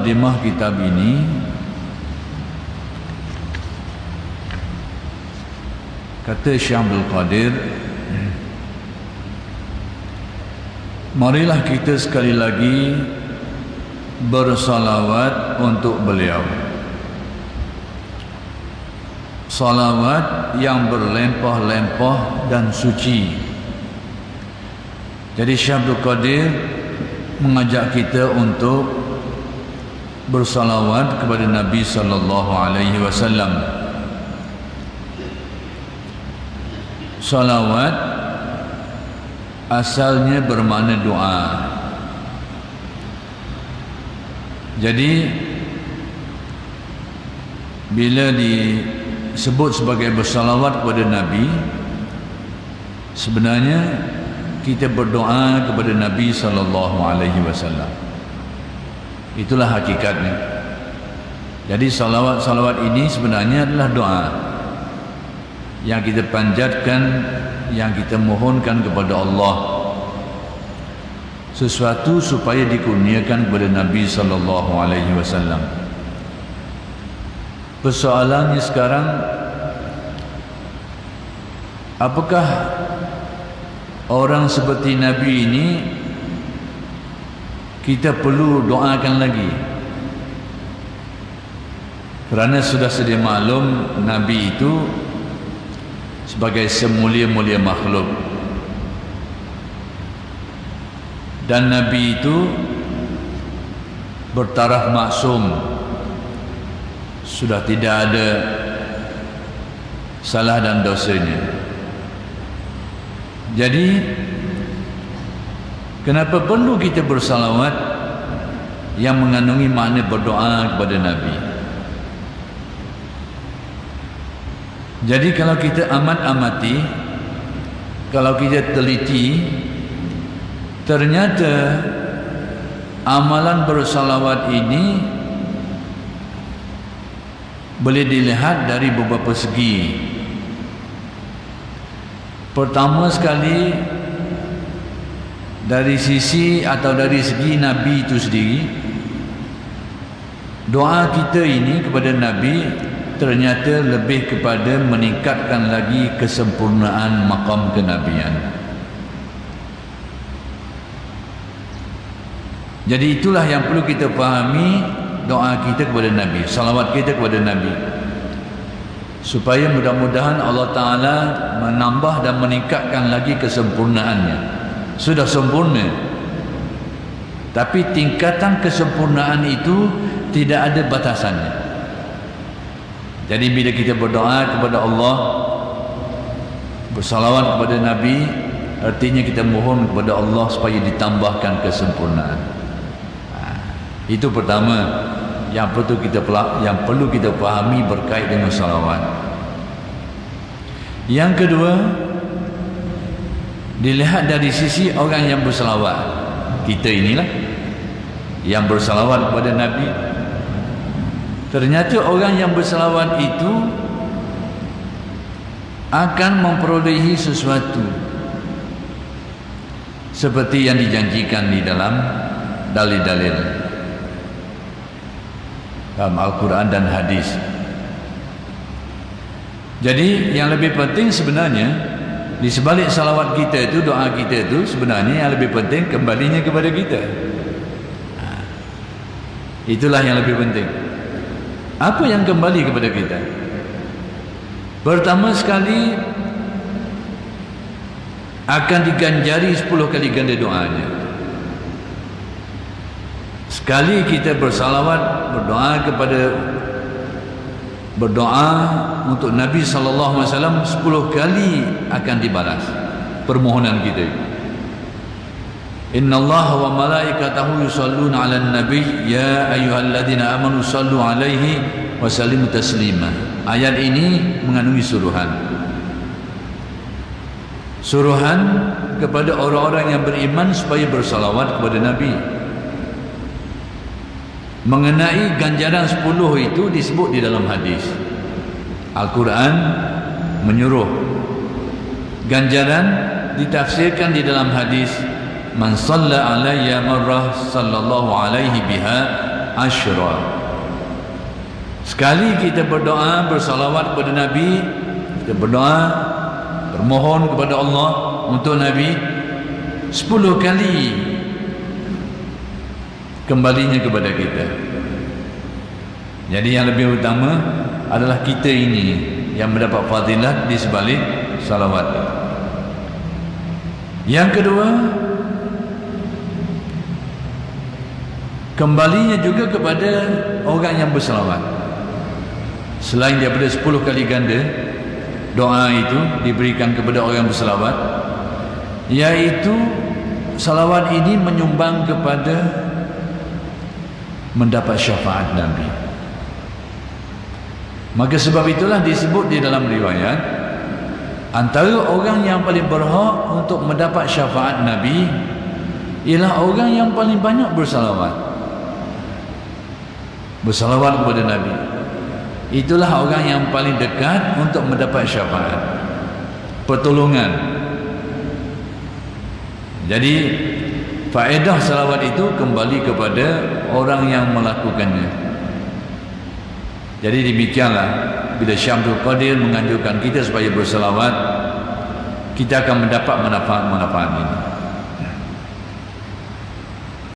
muqaddimah kitab ini, kata Syekh Abdul Qadir, marilah kita sekali lagi bersalawat untuk beliau, salawat yang berlempah-lempah dan suci. Jadi Syekh Abdul Qadir mengajak kita untuk bersalawat kepada Nabi sallallahu alaihi wasallam. Salawat asalnya bermakna doa. Jadi bila disebut sebagai bersalawat kepada Nabi, sebenarnya kita berdoa kepada Nabi sallallahu alaihi wasallam. Itulah hakikatnya. Jadi salawat-salawat ini sebenarnya adalah doa yang kita panjatkan, yang kita mohonkan kepada Allah sesuatu supaya dikurniakan kepada Nabi sallallahu alaihi wasallam. Persoalannya sekarang, apakah orang seperti Nabi ini kita perlu doakan lagi? Kerana sudah sedia maklum Nabi itu sebagai semulia-mulia makhluk, dan Nabi itu bertaraf maksum, sudah tidak ada salah dan dosanya. Jadi kenapa perlu kita bersalawat yang mengandungi makna berdoa kepada Nabi? Jadi kalau kita amat-amati, kalau kita teliti, ternyata amalan bersalawat ini boleh dilihat dari beberapa segi. Pertama sekali, dari sisi atau dari segi Nabi itu sendiri, doa kita ini kepada Nabi ternyata lebih kepada meningkatkan lagi kesempurnaan maqam kenabian. Jadi itulah yang perlu kita fahami, doa kita kepada Nabi, salawat kita kepada Nabi, supaya mudah-mudahan Allah Ta'ala menambah dan meningkatkan lagi kesempurnaannya. Sudah sempurna, tapi tingkatan kesempurnaan itu tidak ada batasannya. Jadi bila kita berdoa kepada Allah, bersalawat kepada Nabi, artinya kita mohon kepada Allah supaya ditambahkan kesempurnaan. Itu pertama yang perlu kita fahami berkait dengan salawat. Yang kedua, dilihat dari sisi orang yang bersalawat. Kita inilah yang bersalawat kepada Nabi. Ternyata orang yang bersalawat itu akan memperolehi sesuatu seperti yang dijanjikan di dalam dalil-dalil dalam Al-Quran dan hadis. Jadi yang lebih penting sebenarnya di sebalik salawat kita itu, doa kita itu, sebenarnya yang lebih penting kembalinya kepada kita. Itulah yang lebih penting. Apa yang kembali kepada kita? Pertama sekali, akan diganjari 10 kali ganda doanya. Sekali kita bersalawat, berdoa untuk Nabi sallallahu alaihi wasallam, 10 kali akan dibalas permohonan kita. Innallaha wa malaikatahu yusalluna 'alan nabiy ya ayyuhalladzina amanu sallu 'alaihi wa sallimu taslima. Ayat ini mengandungi suruhan kepada orang-orang yang beriman supaya bersalawat kepada Nabi. Mengenai ganjaran 10 itu disebut di dalam hadis. Al-Quran menyuruh. Ganjaran ditafsirkan di dalam hadis, man shalla alayya marrah sallallahu alaihi biha asyra. Sekali kita berdoa bersalawat kepada Nabi, kita berdoa bermohon kepada Allah untuk Nabi, 10 kali kembalinya kepada kita. Jadi yang lebih utama adalah kita ini yang mendapat fadilat di sebalik salawat. Yang kedua, kembalinya juga kepada orang yang bersalawat. Selain daripada 10 kali ganda doa itu diberikan kepada orang yang bersalawat, iaitu salawat ini menyumbang kepada mendapat syafaat Nabi. Maka sebab itulah disebut di dalam riwayat, antara orang yang paling berhak untuk mendapat syafaat Nabi ialah orang yang paling banyak bersalawat kepada Nabi. Itulah orang yang paling dekat untuk mendapat syafaat, pertolongan. Jadi faedah salawat itu kembali kepada orang yang melakukannya. Jadi demikianlah, bila Syamsul Qadir menganjurkan kita supaya bersalawat, kita akan mendapat manfaat-manfaat ini.